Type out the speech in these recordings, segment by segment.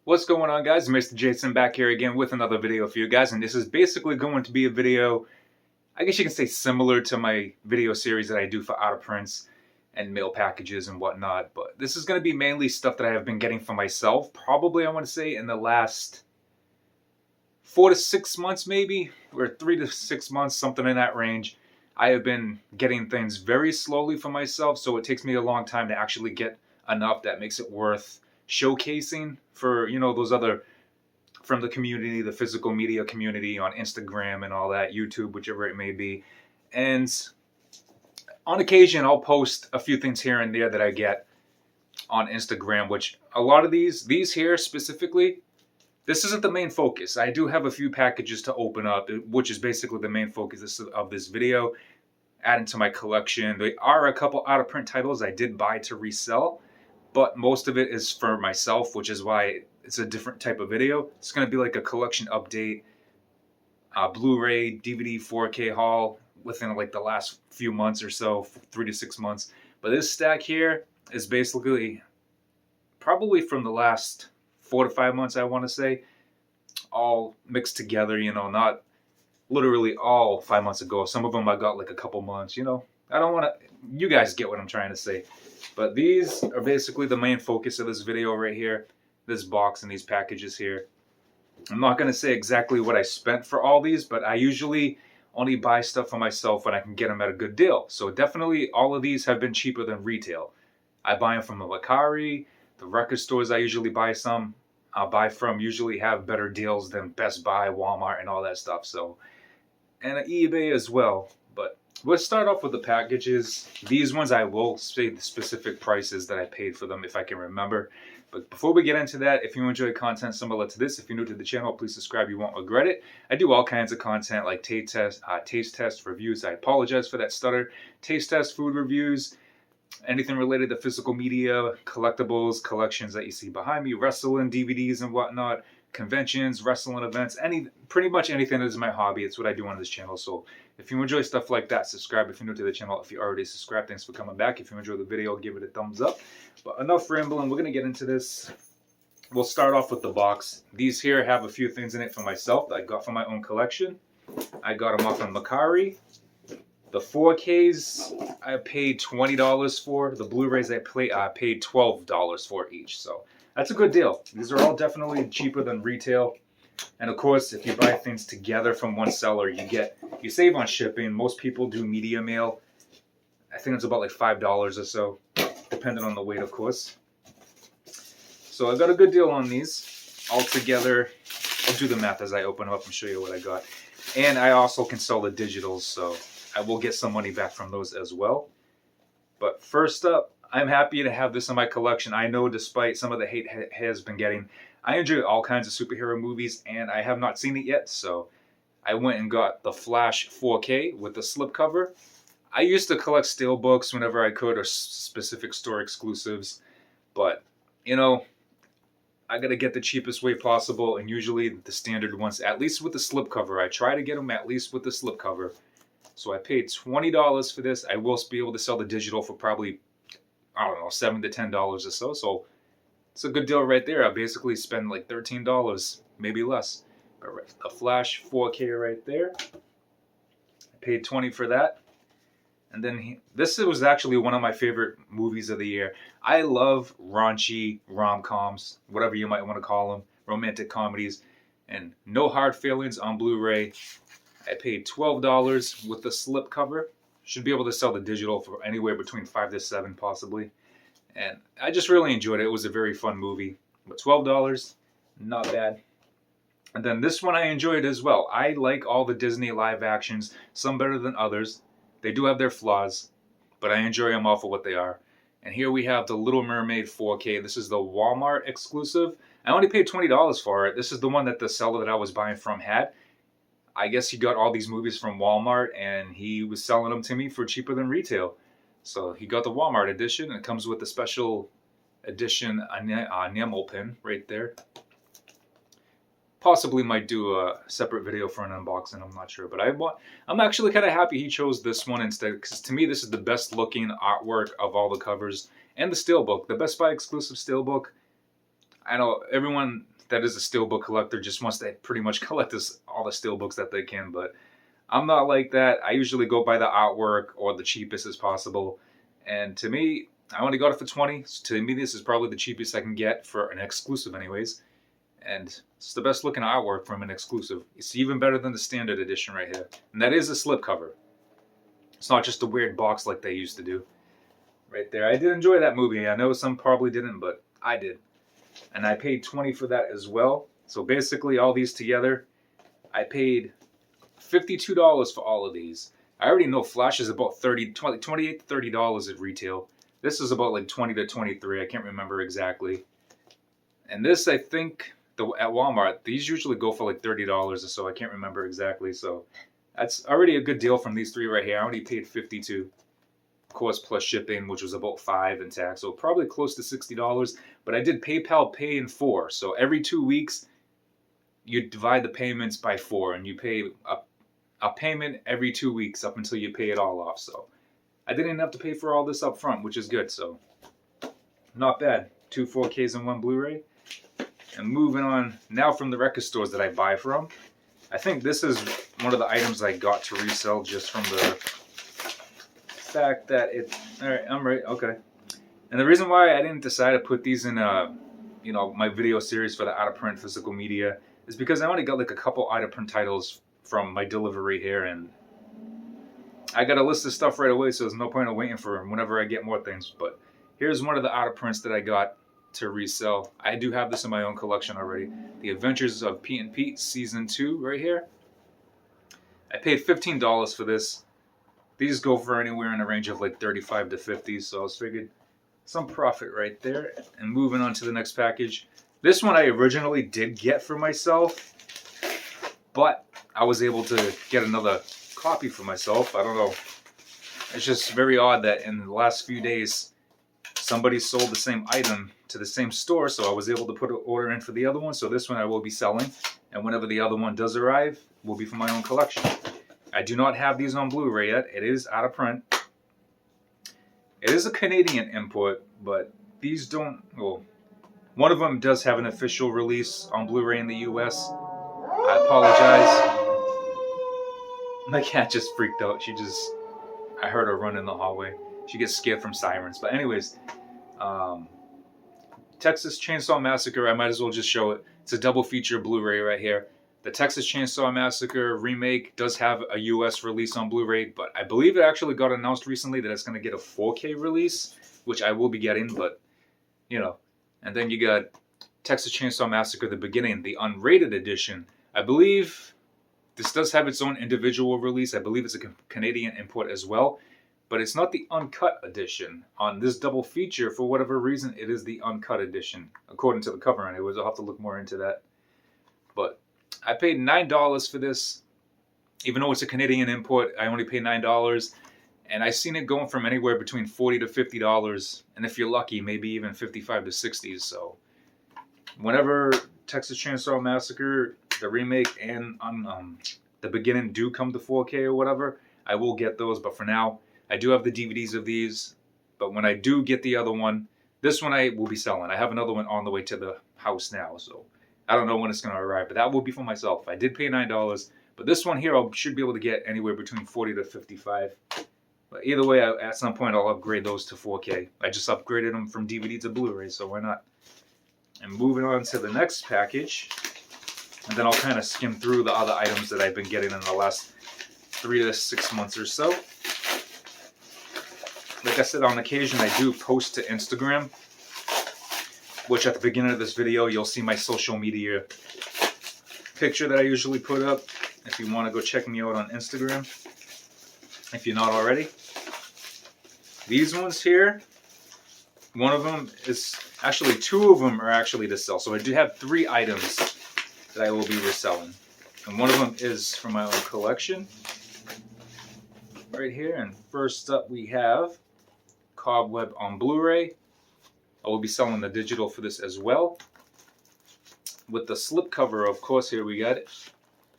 What's going on, guys? Mr. Jason back here again with another video for you guys, and this is basically going to be a video, I guess you can say similar to my video series that I do for out of prints and mail packages and whatnot, but this is going to be mainly stuff that I have been getting for myself, probably I want to say in the last 4 to 6 months maybe, or 3 to 6 months, something in that range. I have been getting things very slowly for myself, so it takes me a long time to actually get enough that makes it worth showcasing for, those other from the community, the physical media community on Instagram and all that, YouTube, whichever it may be. And on occasion, I'll post a few things here and there that I get on Instagram, which a lot of these here specifically, this isn't the main focus. I do have a few packages to open up, which is basically the main focus of this video, adding to my collection. There are a couple out of print titles I did buy to resell, but most of it is for myself, which is why it's a different type of video. It's going to be like a collection update, Blu-ray, DVD, 4K haul within like the last few months or so, 3 to 6 months. But this stack here is basically probably from the last 4 to 5 months, I want to say, all mixed together, not literally all 5 months ago. Some of them I got like a couple months, I don't want to, you guys get what I'm trying to say. But these are basically the main focus of this video right here, this box and these packages here. I'm not going to say exactly what I spent for all these, but I usually only buy stuff for myself when I can get them at a good deal. So definitely all of these have been cheaper than retail. I buy them from the Mercari, the record stores I usually buy some. I'll buy from usually have better deals than Best Buy, Walmart, and all that stuff. So, and eBay as well. But let's start off with the packages. These ones I will say the specific prices that I paid for them if I can remember. But before we get into that, if you enjoy content similar to this, if you're new to the channel, please subscribe. You won't regret it. I do all kinds of content like taste test reviews. I apologize for that stutter. Taste test, food reviews, anything related to physical media, collectibles, collections that you see behind me, wrestling, DVDs and whatnot, conventions, wrestling events, pretty much anything that is my hobby. It's what I do on this channel. So if you enjoy stuff like that, subscribe. If you're new to the channel, if you already subscribed, thanks for coming back. If you enjoy the video, give it a thumbs up. But enough rambling, we're going to get into this. We'll start off with the box. These here have a few things in it for myself that I got from my own collection. I got them off of Mercari. The 4Ks I paid $20 for. The Blu-rays I paid $12 for each. So that's a good deal. These are all definitely cheaper than retail. And of course, if you buy things together from one seller, you save on shipping. Most people do media mail. I think it's about like $5 or so, depending on the weight, of course. So I got a good deal on these. All together, I'll do the math as I open them up and show you what I got. And I also can sell the digitals, so I will get some money back from those as well. But first up, I'm happy to have this in my collection. I know despite some of the hate it has been getting, I enjoy all kinds of superhero movies, and I have not seen it yet, so I went and got the Flash 4K with the slipcover. I used to collect steelbooks whenever I could, or specific store exclusives, but, I gotta get the cheapest way possible, and usually the standard ones, at least with the slipcover. I try to get them at least with the slipcover. So I paid $20 for this. I will be able to sell the digital for probably, I don't know, $7 to $10 or so. So it's a good deal right there. I basically spend like $13, maybe less. The Flash 4K right there. I paid $20 for that. And then this was actually one of my favorite movies of the year. I love raunchy rom-coms, whatever you might want to call them, romantic comedies, and no hard feelings on Blu-ray. I paid $12 with the slipcover. Should be able to sell the digital for anywhere between $5 to $7 possibly. And I just really enjoyed it. It was a very fun movie. But $12, not bad. And then this one I enjoyed as well. I like all the Disney live actions, some better than others. They do have their flaws, but I enjoy them all for what they are. And here we have the Little Mermaid 4K. This is the Walmart exclusive. I only paid $20 for it. This is the one that the seller that I was buying from had. I guess he got all these movies from Walmart, and he was selling them to me for cheaper than retail. So he got the Walmart edition, and it comes with the special edition enamel pin right there. Possibly might do a separate video for an unboxing, I'm not sure. But I'm actually kind of happy he chose this one instead, because to me this is the best looking artwork of all the covers. And the steelbook, the Best Buy exclusive steelbook. I know everyone that is a steelbook collector, just wants to pretty much collect all the steelbooks that they can. But I'm not like that. I usually go by the artwork or the cheapest as possible. And to me, I only got it for 20. So to me, this is probably the cheapest I can get for an exclusive anyways. And it's the best looking artwork from an exclusive. It's even better than the standard edition right here. And that is a slipcover. It's not just a weird box like they used to do. Right there. I did enjoy that movie. I know some probably didn't, but I did. And I paid 20 for that as well. So basically all these together, I paid $52 for all of these. I already know Flash is about $28 to $30 at retail. This is about like 20 to 23. I can't remember exactly. And this, I think, at Walmart, these usually go for like $30 or so. I can't remember exactly. So that's already a good deal from these three right here. I only paid $52. Of course, plus shipping, which was about $5 and tax. So probably close to $60. But I did PayPal Pay in 4. So every 2 weeks, you divide the payments by 4. And you pay a payment every 2 weeks up until you pay it all off. So I didn't have to pay for all this up front, which is good. So not bad. 2 4Ks and 1 Blu-ray. And moving on now from the record stores that I buy from. I think this is one of the items I got to resell just from the fact that it... Alright, I'm right. Okay. And the reason why I didn't decide to put these in my video series for the out-of-print physical media is because I only got like a couple out-of-print titles from my delivery here, and I got a list of stuff right away, so there's no point in waiting for whenever I get more things. But here's one of the out-of-prints that I got to resell. I do have this in my own collection already. The Adventures of Pete and Pete Season 2 right here. I paid $15 for this. These go for anywhere in the range of like 35 to 50, so I was figured some profit right there. And moving on to the next package. This one I originally did get for myself, but I was able to get another copy for myself. I don't know. It's just very odd that in the last few days, somebody sold the same item to the same store, so I was able to put an order in for the other one. So this one I will be selling, and whenever the other one does arrive, will be for my own collection. I do not have these on Blu-ray yet. It is out of print. It is a Canadian import, but these don't... Well, one of them does have an official release on Blu-ray in the US. I apologize. My cat just freaked out. I heard her run in the hallway. She gets scared from sirens. But anyways, Texas Chainsaw Massacre, I might as well just show it. It's a double feature Blu-ray right here. The Texas Chainsaw Massacre remake does have a US release on Blu-ray, but I believe it actually got announced recently that it's going to get a 4K release, which I will be getting, but, And then you got Texas Chainsaw Massacre, the beginning, the unrated edition. I believe this does have its own individual release. I believe it's a Canadian import as well, but it's not the uncut edition. On this double feature, for whatever reason, it is the uncut edition, according to the cover anyways. I'll have to look more into that. But I paid $9 for this. Even though it's a Canadian import, I only paid $9. And I've seen it going from anywhere between $40 to $50. And if you're lucky, maybe even $55 to $60. So whenever Texas Chainsaw Massacre, the remake, and the beginning do come to 4K or whatever, I will get those. But for now, I do have the DVDs of these. But when I do get the other one, this one I will be selling. I have another one on the way to the house now. So I don't know when it's going to arrive, but that will be for myself. I did pay $9, but this one here I should be able to get anywhere between $40 to $55. But either way, at some point I'll upgrade those to 4K. I just upgraded them from DVD to Blu-ray, so why not? And moving on to the next package, and then I'll kind of skim through the other items that I've been getting in the last 3 to 6 months or so. Like I said, on occasion I do post to Instagram, which at the beginning of this video, you'll see my social media picture that I usually put up. If you want to go check me out on Instagram, if you're not already. These ones here, one of them is, actually 2 of them are actually to sell. So I do have 3 items that I will be reselling. And one of them is from my own collection. Right here. And first up we have Cobweb on Blu-ray. I will be selling the digital for this as well. With the slipcover, of course, here we got it.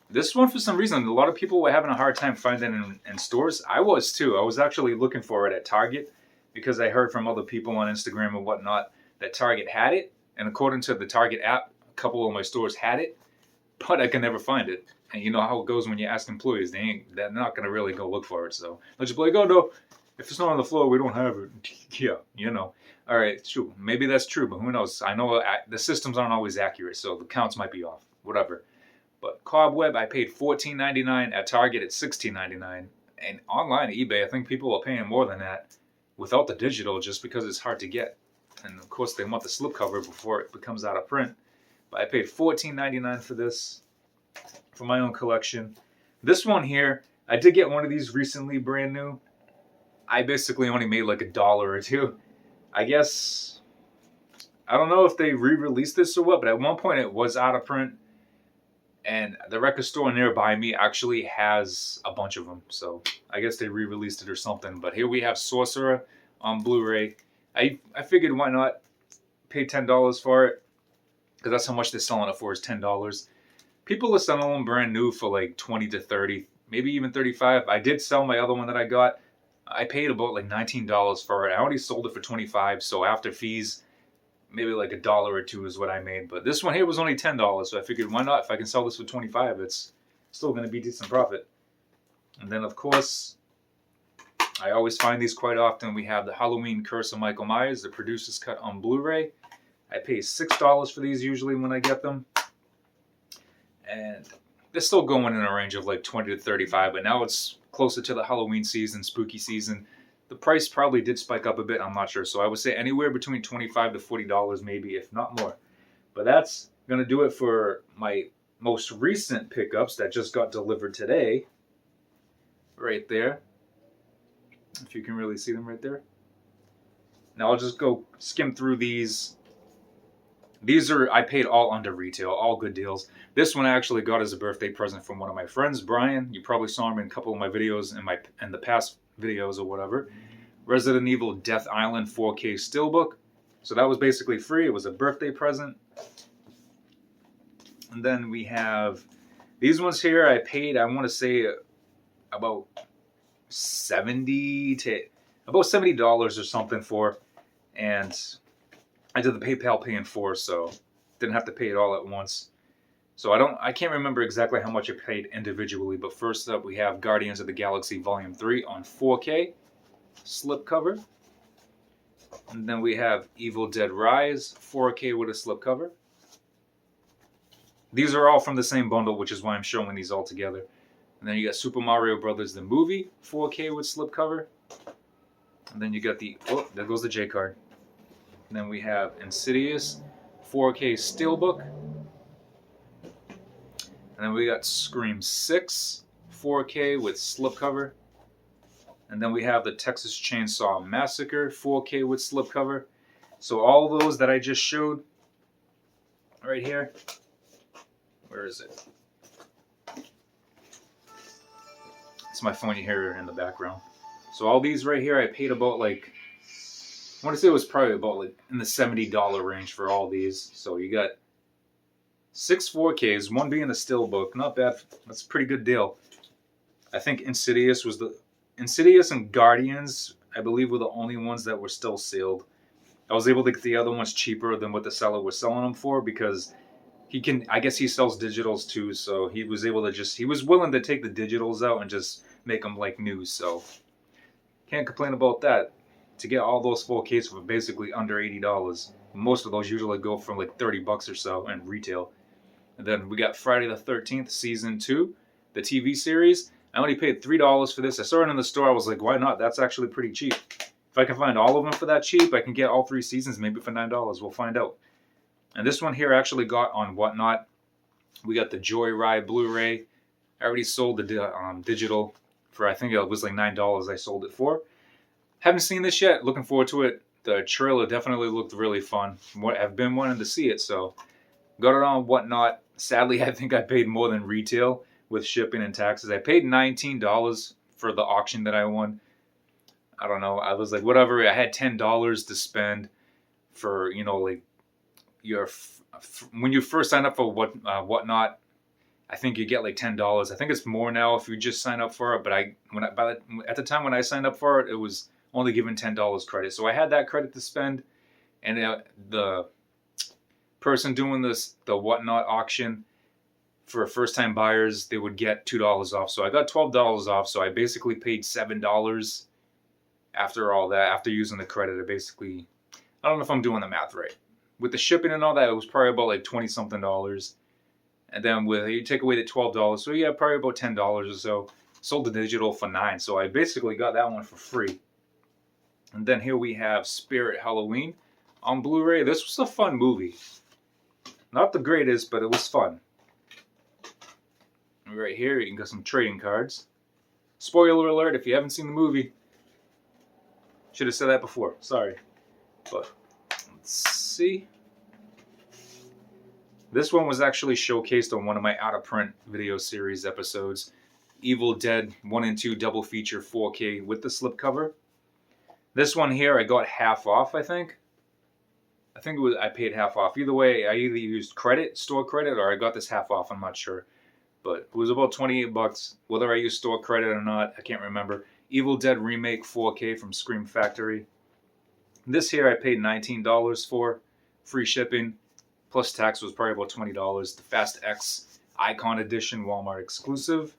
This one, for some reason, a lot of people were having a hard time finding it in stores. I was too. I was actually looking for it at Target because I heard from other people on Instagram and whatnot that Target had it. And according to the Target app, couple of my stores had it, but I can never find it. And you know how it goes when you ask employees, they're not gonna really go look for it. So they'll just be like, oh no, if it's not on the floor, we don't have it. Yeah, you know. All right, true. Maybe that's true, but who knows? I know the systems aren't always accurate, so the counts might be off. Whatever. But Cobweb, I paid $14.99 at Target at $16.99, and online at eBay, I think people are paying more than that without the digital, just because it's hard to get. And of course, they want the slipcover before it becomes out of print. But I paid $14.99 for this, for my own collection. This one here, I did get one of these recently, brand new. I basically only made like $1 or $2. I guess, I don't know if they re-released this or what, but at one point it was out of print. And the record store nearby me actually has a bunch of them. So I guess they re-released it or something. But here we have Sorcerer on Blu-ray. I figured why not pay $10 for it, because that's how much they're selling it for, is $10. People are selling them brand new for like 20 to 30, maybe even 35. I did sell my other one that I got. I paid about like $19 for it. I only sold it for 25, so after fees, maybe like $1 or $2 is what I made. But this one here was only $10, so I figured why not? If I can sell this for 25, it's still going to be decent profit. And then of course, I always find these quite often. We have the Halloween Curse of Michael Myers, the producer's cut on Blu-ray. I pay $6 for these usually when I get them. And they're still going in a range of like 20 to 35, but now it's closer to the Halloween season, spooky season. The price probably did spike up a bit, I'm not sure. So I would say anywhere between $25 to $40 maybe, if not more. But that's going to do it for my most recent pickups that just got delivered today. Right there. If you can really see them right there. Now I'll just go skim through these. These are, I paid all under retail, all good deals. This one I actually got as a birthday present from one of my friends, Brian. You probably saw him in a couple of my videos in the past videos or whatever. Resident Evil Death Island 4K Steelbook. So that was basically free. It was a birthday present. And then we have these ones here. I paid, I want to say, about $70 or something for, and I did the PayPal Pay in 4, so didn't have to pay it all at once. So I can't remember exactly how much I paid individually, but first up we have Guardians of the Galaxy Volume 3 on 4K slipcover. And then we have Evil Dead Rise 4K with a slipcover. These are all from the same bundle, which is why I'm showing these all together. And then you got Super Mario Brothers the movie 4K with slipcover. And then you got the, oh, there goes the J card. And then we have Insidious 4K Steelbook. And then we got Scream 6 4K with slipcover. And then we have the Texas Chainsaw Massacre 4K with slipcover. So all those that I just showed right here. Where is it? It's my phone you hear in the background. So all these right here, I paid about like, I want to say it was probably about like in the $70 range for all these. So you got 6 4Ks, one being the Steelbook. Not bad. That's a pretty good deal. I think Insidious and Guardians, I believe, were the only ones that were still sealed. I was able to get the other ones cheaper than what the seller was selling them for, because I guess he sells digitals too, so he was able to he was willing to take the digitals out and just make them like new, so can't complain about that. To get all those 4Ks for basically under $80. Most of those usually go for like $30 or so in retail. And then we got Friday the 13th Season 2, the TV series. I only paid $3 for this. I saw it in the store. I was like, why not? That's actually pretty cheap. If I can find all of them for that cheap, I can get all 3 seasons maybe for $9. We'll find out. And this one here I actually got on Whatnot. We got the Joyride Blu-ray. I already sold the digital for, I think it was like $9 I sold it for. Haven't seen this yet. Looking forward to it. The trailer definitely looked really fun. I've been wanting to see it, so got it on Whatnot. Sadly, I think I paid more than retail with shipping and taxes. I paid $19 for the auction that I won. I don't know. I was like, whatever. I had $10 to spend for, you know, like when you first sign up for Whatnot. I think you get like $10. I think it's more now if you just sign up for it. But at the time when I signed up for it, it was only given $10 credit. So I had that credit to spend, and the person doing the whatnot auction, for first-time buyers, they would get $2 off. So I got $12 off. So I basically paid $7 after all that. After using the credit, I don't know if I'm doing the math right. With the shipping and all that, it was probably about like 20-something dollars. And then you take away the $12, so yeah, probably about $10 or so. Sold the digital for $9, so I basically got that one for free. And then here we have Spirit Halloween on Blu-ray. This was a fun movie. Not the greatest, but it was fun. Right here, you can get some trading cards. Spoiler alert, if you haven't seen the movie. Should have said that before, sorry. But, let's see. This one was actually showcased on one of my out-of-print video series episodes. Evil Dead 1 and 2 double feature 4K with the slipcover. This one here I got half off, I think. I paid half off. Either way, I either used credit, store credit, or I got this half off, I'm not sure. But it was about 28 bucks. Whether I used store credit or not, I can't remember. Evil Dead Remake 4K from Scream Factory. This here I paid $19 for. Free shipping. Plus tax was probably about $20. The Fast X Icon Edition Walmart exclusive.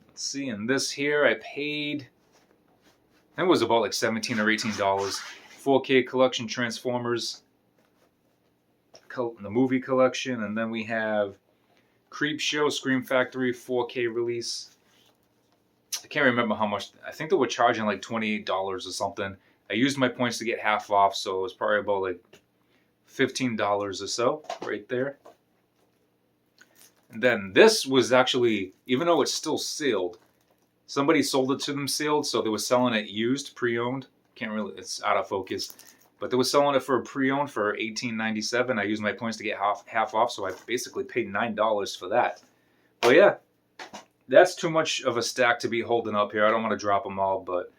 Let's see, and this here I paid, I think it was about like $17 or $18. 4K collection Transformers. The movie collection. And then we have Creep Show Scream Factory 4K release. I can't remember how much. I think they were charging like $28 or something. I used my points to get half off, so it was probably about like $15 or so right there. And then this was actually, even though it's still sealed, somebody sold it to them sealed, so they were selling it used, pre-owned. It's out of focus. But they were selling it for pre-owned for $18.97. I used my points to get half off, so I basically paid $9 for that. But yeah, that's too much of a stack to be holding up here. I don't want to drop them all, but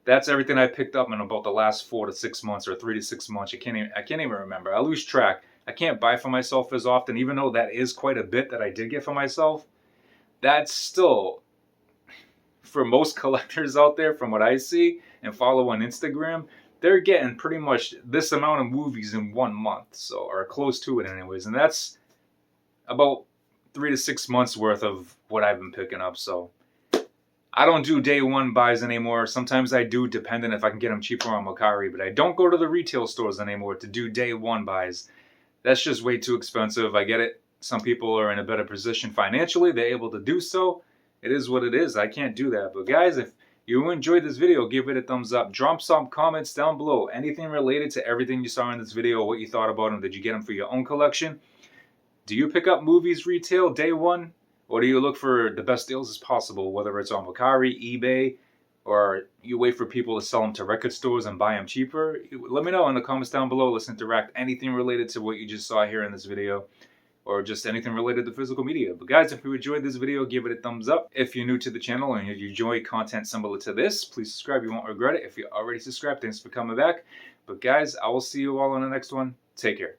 that's everything I picked up in about the last 4 to 6 months or 3 to 6 months. I can't even remember. I lose track. I can't buy for myself as often, even though that is quite a bit that I did get for myself. That's still, for most collectors out there, from what I see and follow on Instagram, they're getting pretty much this amount of movies in 1 month, so, or close to it anyways. And that's about 3 to 6 months worth of what I've been picking up. So I don't do day one buys anymore. Sometimes I do, depending if I can get them cheaper on Mercari, but I don't go to the retail stores anymore to do day one buys. That's just way too expensive. I get it. Some people are in a better position financially. They're able to do so. It is what it is. I can't do that. But guys, if you enjoyed this video, give it a thumbs up. Drop some comments down below. Anything related to everything you saw in this video, what you thought about them. Did you get them for your own collection? Do you pick up movies retail day one? Or do you look for the best deals as possible, whether it's on Mercari, eBay, or you wait for people to sell them to record stores and buy them cheaper? Let me know in the comments down below. Let's interact. Anything related to what you just saw here in this video, or just anything related to physical media. But guys, if you enjoyed this video, give it a thumbs up. If you're new to the channel and if you enjoy content similar to this, please subscribe. You won't regret it. If you're already subscribed, thanks for coming back. But guys, I will see you all on the next one. Take care.